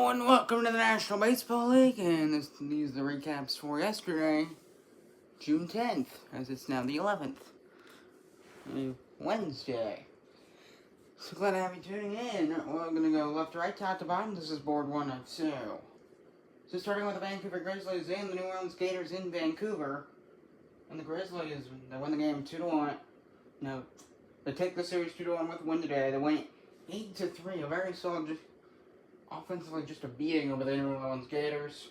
Hello and welcome to the National Baseball League, and these are the recaps for yesterday, June 10th, as it's now the 11th, Wednesday. So glad to have you tuning in. We're going to go left to right, top to bottom. This is board 1 of 2. So starting with the Vancouver Grizzlies and the New Orleans Gators in Vancouver, and the Grizzlies, they win the game 2-1. No, they take the series 2-1 with a win today. They win 8-3, a very solid. Offensively, just a beating over the New Orleans Gators.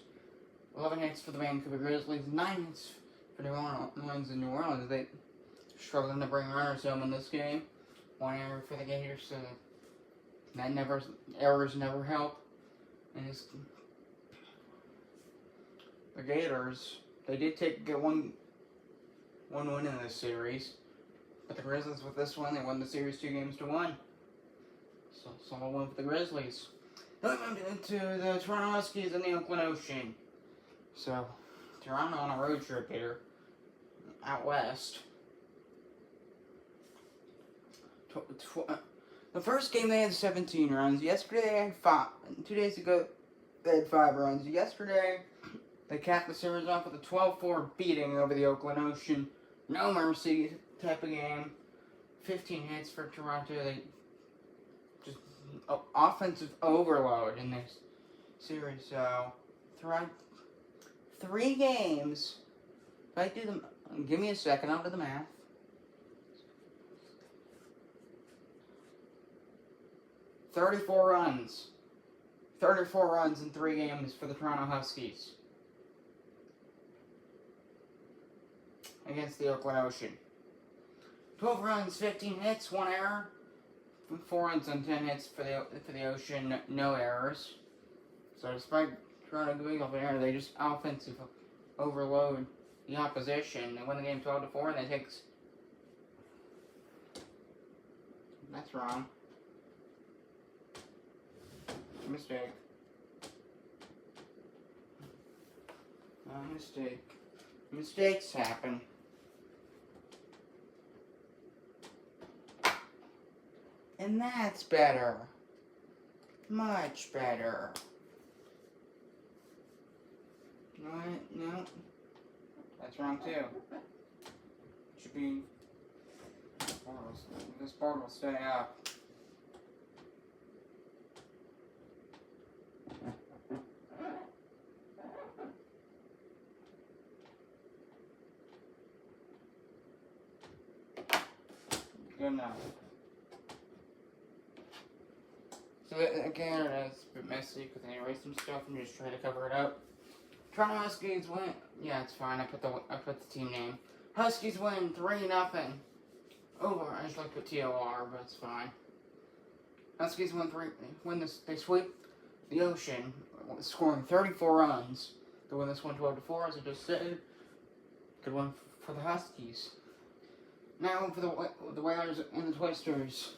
11 hits for the Vancouver Grizzlies, 9 hits for New Orleans in New Orleans. They struggling to bring runners home in this game. 1 error for the Gators, so errors never help. And the Gators, they did get one win in this series, but the Grizzlies with this one, they won the series 2-1. So solid win for the Grizzlies. Then we moved into the Toronto Huskies and the Oakland Ocean. So, Toronto on a road trip here, out west. The first game they had 17 runs. Yesterday they had 5. 2 days ago they had 5 runs. Yesterday they capped the series off with a 12-4 beating over the Oakland Ocean. No mercy type of game. 15 hits for Toronto. They just offensive overload in this series. So throughout 3 games, if I do them, give me a second, I'll do the math. $34 runs. 34 runs in 3 games for the Toronto Huskies against the Oakland Ocean. 12 runs, 15 hits, 1 error. 4 runs on 10 hits for the Ocean, no errors. So despite Toronto doing up an error, they just offensive overload the opposition. They win the game 12-4, and they take. That's wrong. Mistake. Mistake. Mistakes happen. And that's better. Much better. No. That's wrong too. Should be. This board will stay up. Good enough. So again, it's a bit messy because I erased some stuff and just try to cover it up. Toronto Huskies win. Yeah, it's fine. I put the team name. Huskies win 3-0 over. I just like to put TOR, but it's fine. Huskies they sweep the Ocean, scoring 34 runs. They win this one 12-4, as I just said. Good one for the Huskies. Now for the Whalers and the Twisters.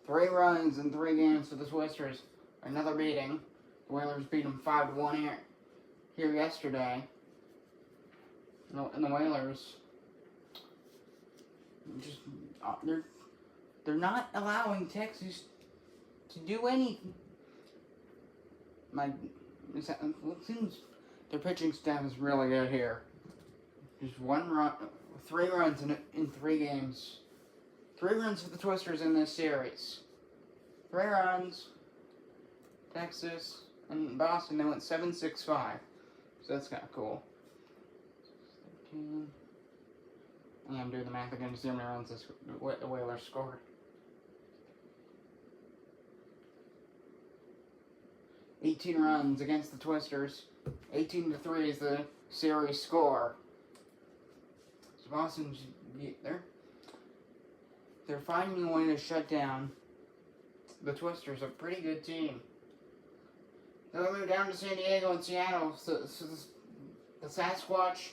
3 runs in 3 games for the Twisters. Another beating. The Whalers beat them 5-1 here yesterday. And the Whalers just they're not allowing Texas to do anything. It seems their pitching staff is really good here. Just 3 runs in 3 games. 3 runs for the Twisters in this series. 3 runs. Texas and Boston, they went 7-6-5. So that's kind of cool. 13. Yeah, I'm doing the math again to see how many runs the Whalers scored. 18 runs against the Twisters. 18-3 is the series score. So Boston's they're finding a way to shut down the Twisters, a pretty good team. They'll move down to San Diego and Seattle. So the Sasquatch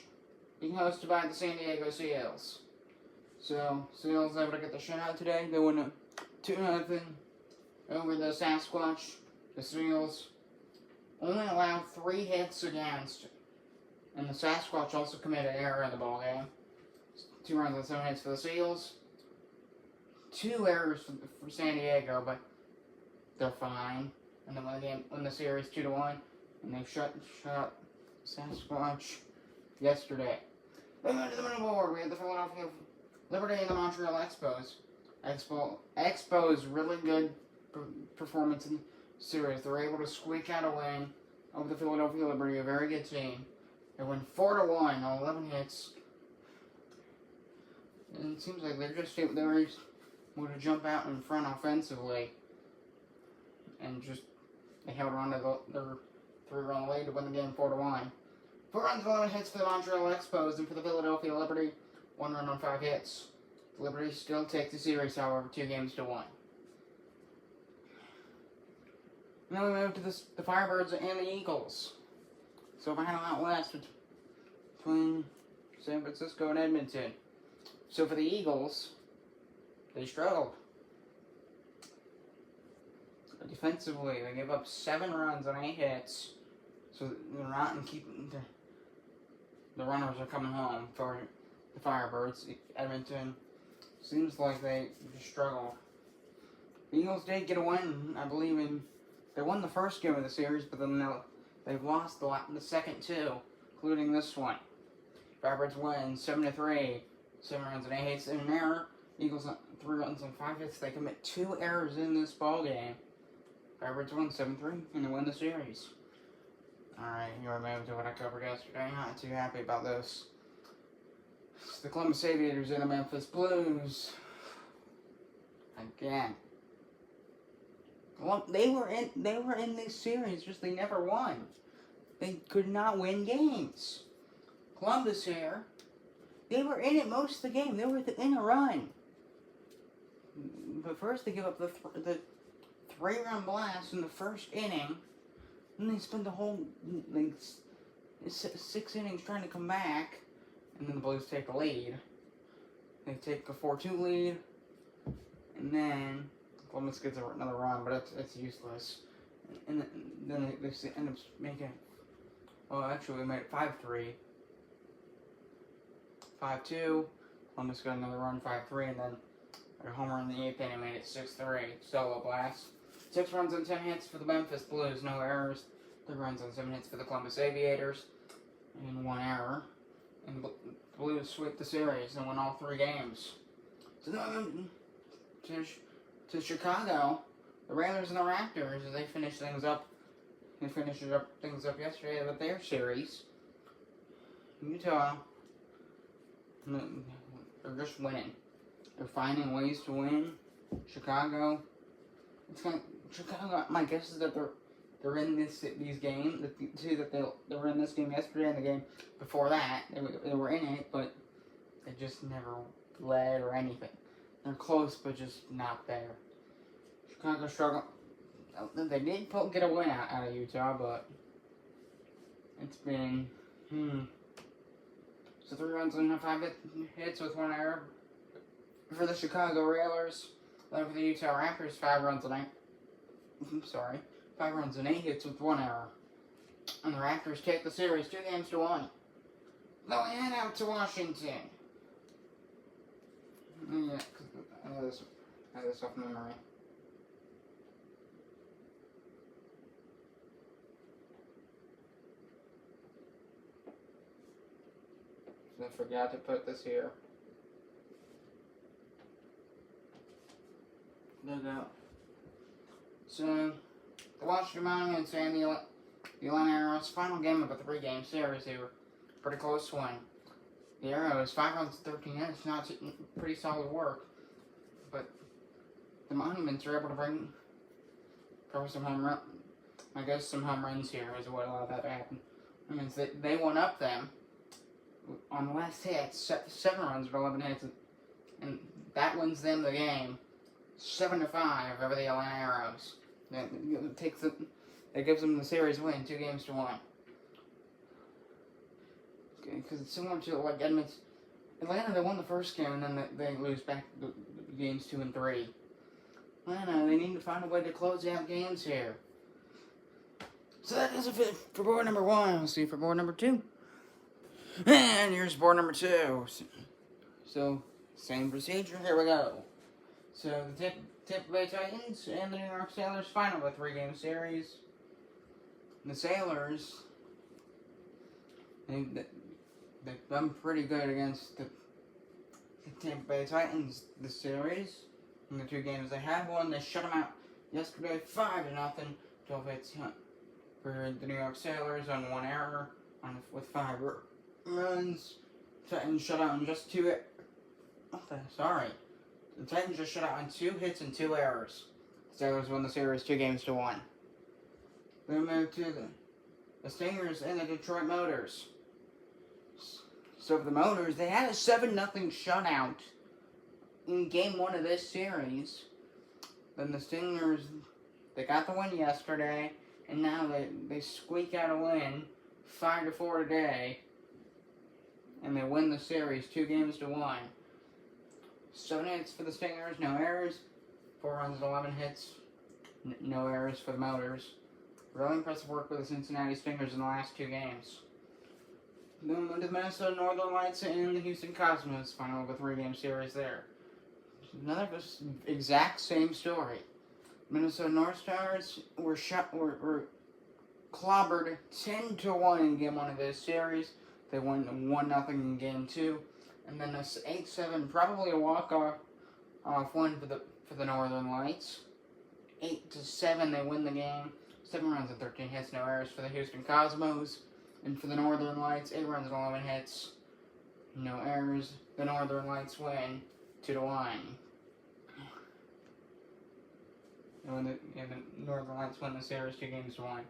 being hosted by the San Diego Seals. So Seals able to get the shutout today. They win 2-0 over the Sasquatch. The Seals only allowed 3 hits against, and the Sasquatch also committed an error in the ballgame. 2 runs and 7 hits for the Seals. 2 errors for San Diego, but they're fine. and then win the series 2-1, and they shut Sasquatch yesterday. Then we went to the middle board. We had the Philadelphia Liberty and the Montreal Expos. Expos really good performance in the series. They were able to squeak out a win over the Philadelphia Liberty, a very good team. They win 4-1 on 11 hits. And it seems like they were able to jump out in front offensively, and they held on to their 3-run lead to win the game 4-1. 4 runs, 11 hits for the Montreal Expos, and for the Philadelphia Liberty, 1 run on 5 hits. The Liberty still take the series, however, 2-1. Now we move to the Firebirds and the Eagles. So battle out west between San Francisco and Edmonton. So for the Eagles, they struggled. Defensively, they gave up 7 runs on 8 hits. So they're not in keeping the runners are coming home for the Firebirds. Edmonton seems like they just struggled. The Eagles did get a win, I believe, they won the first game of the series, but then they've lost the second 2, including this one. Firebirds win 7-3, 7 runs and 8 hits in an error. Eagles 3 runs and 5 hits. They commit 2 errors in this ball game. Firebirds win 7-3, and they win the series. Alright, you remember to what I covered yesterday. Not too happy about this. It's the Columbus Aviators and the Memphis Blues. Again. Well, they were in this series, just they never won. They could not win games. Columbus here, they were in it most of the game. They were in a run. But first they give up the 3-run blast in the first inning. And they spend the whole 6 innings trying to come back. And then the Blues take the lead. They take a 4-2 lead. And then Columbus gets another run, but it's useless. And then they end up making it. Well, actually, we made it 5-3. 5-2. Columbus got another run, 5-3, and then a homer in the 8th inning made it 6-3. Solo blast. 6 runs and 10 hits for the Memphis Blues, no errors. 3 runs and 7 hits for the Columbus Aviators, and 1 error. And the Blues sweep the series and win all 3 games. So then to Chicago, the Railers and the Raptors, as they finish things up. They finished things up yesterday with their series. Utah, they're just winning. They're finding ways to win. Chicago, Chicago. My guess is that they're in these games. They were in this game yesterday and the game before that. They were in it, but they just never led or anything. They're close, but just not there. Chicago struggled. They did get a win out of Utah, but it's been So 3 runs and 5 hits with 1 error for the Chicago Railers. Then for the Utah Raptors, 5 runs and 8 hits with 1 error. And the Raptors take the series 2-1. They'll head out to Washington. Yeah, because I know this off memory. I forgot to put this here. Logo. So, the Washington Monuments and the Atlanta Arrows, final game of a 3-game series. They were a pretty close one. The Arrows, 5 runs, 13 hits, not pretty solid work. But the Monuments are able to bring some home runs. I guess some home runs here is what allowed that to happen. I mean, they went up them on the last hit, 7 runs for 11 hits, and that wins them the game 7-5 over the Atlanta Arrows. That gives them the series win, 2-1. Because it's similar to like Edmonton. Atlanta, they won the first game and then they lose back the games 2 and 3. Atlanta, they need to find a way to close out games here. So that does it for board number 1. We'll see you for board number 2. And here's board number 2. So, same procedure. Here we go. So, the tip Tampa Bay Titans and the New York Sailors final of a 3-game series. The Sailors, they've done pretty good against the Tampa Bay Titans this series. In the 2 games they have won, they shut them out yesterday 5-0. 12 hits for the New York Sailors on 1 error with 5 runs. Titans shut out in just 2. The Titans just shut out on 2 hits and 2 errors. The Sailors won the series 2-1. Then we move to the Stingers and the Detroit Motors. So for the Motors, they had a 7-0 shutout in Game 1 of this series. Then the Stingers, they got the win yesterday, and now they squeak out a win 5-4 today, and they win the series 2-1. 7 hits for the Stingers, no errors. 4 runs and 11 hits, no errors for the Motors. Really impressive work with the Cincinnati Stingers in the last 2 games. Then went to the Minnesota Northern Lights and the Houston Cosmos, final of a 3-game series there. Another exact same story. Minnesota North Stars were clobbered 10-1 in Game 1 of this series. They won 1-0 in Game 2, and then a 8-7, probably a walk-off win for the Northern Lights. 8-7, they win the game. 7 runs and 13 hits, no errors for the Houston Cosmos. And for the Northern Lights, 8 runs and 11 hits, no errors. The Northern Lights win 2-1. And the Northern Lights win the series 2-1.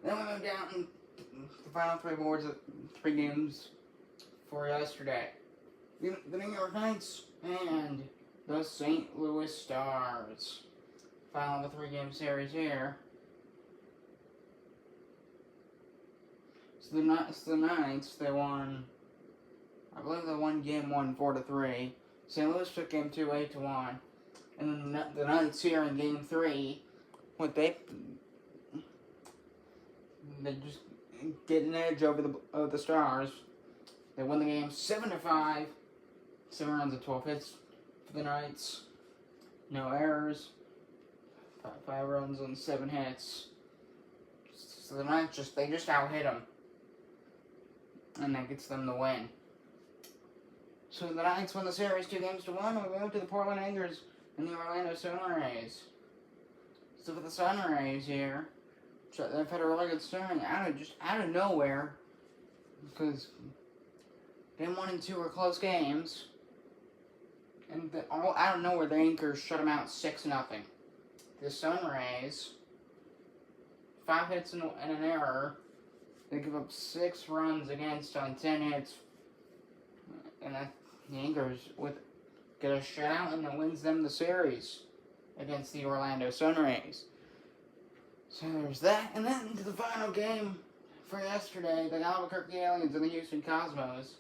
Then we move down to the final 3 boards of 3 games for yesterday. The New York Knights and the St. Louis Stars. Final of a 3-game series here. So the Knights, they won, I believe they won Game 1 4-3. St. Louis took Game 2 8-1. And then the Knights here in Game 3, they just get an edge over the Stars. They win the game 7-5. 7 runs and 12 hits for the Knights. No errors. 5 runs and 7 hits. So the Knights just out-hit them. And that gets them the win. So the Knights win the series 2-1. We move to the Portland Anchors and the Orlando Sun Rays. So for the Sun Rays here, they've had a really good start out of nowhere, because Game 1 and 2 were close games, and all out of nowhere the Anchors shut them out 6-0. The Sun Rays, 5 hits and an error. They give up 6 runs against on 10 hits, and the Anchors get a shutout, and that wins them the series against the Orlando Sun Rays. So there's that, and then to the final game for yesterday, the Albuquerque Aliens and the Houston Cosmos.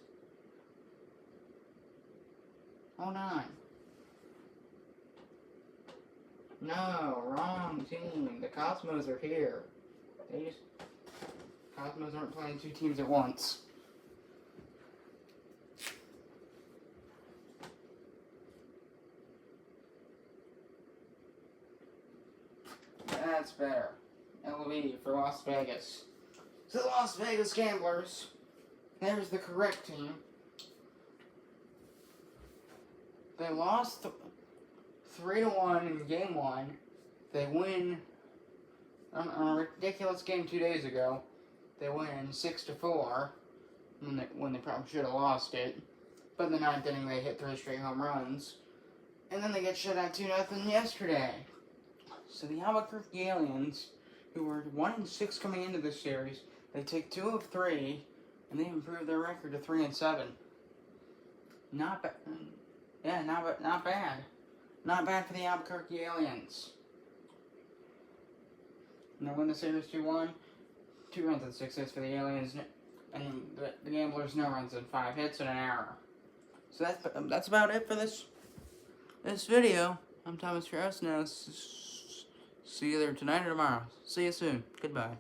Hold on. No, wrong team. The Cosmos are here. Cosmos aren't playing 2 teams at once. That's better. LV for Las Vegas. So the Las Vegas Gamblers, there's the correct team. They lost 3-1 in Game 1. They win on a ridiculous game 2 days ago. They win 6-4 when they probably should have lost it. But in the 9th inning, they hit 3 straight home runs. And then they get shut out 2-0 yesterday. So the Albuquerque Aliens, who were 1-6 coming into this series, they take 2 of 3, and they improve their record to 3-7. Not bad. Yeah, not bad. Not bad for the Albuquerque Aliens. And they win the series 2-1. 2 runs and 6 hits for the Aliens, and the Gamblers, no runs and 5 hits and an error. So that's about it for this video. I'm Thomas Strauss now. See you either tonight or tomorrow. See you soon. Goodbye.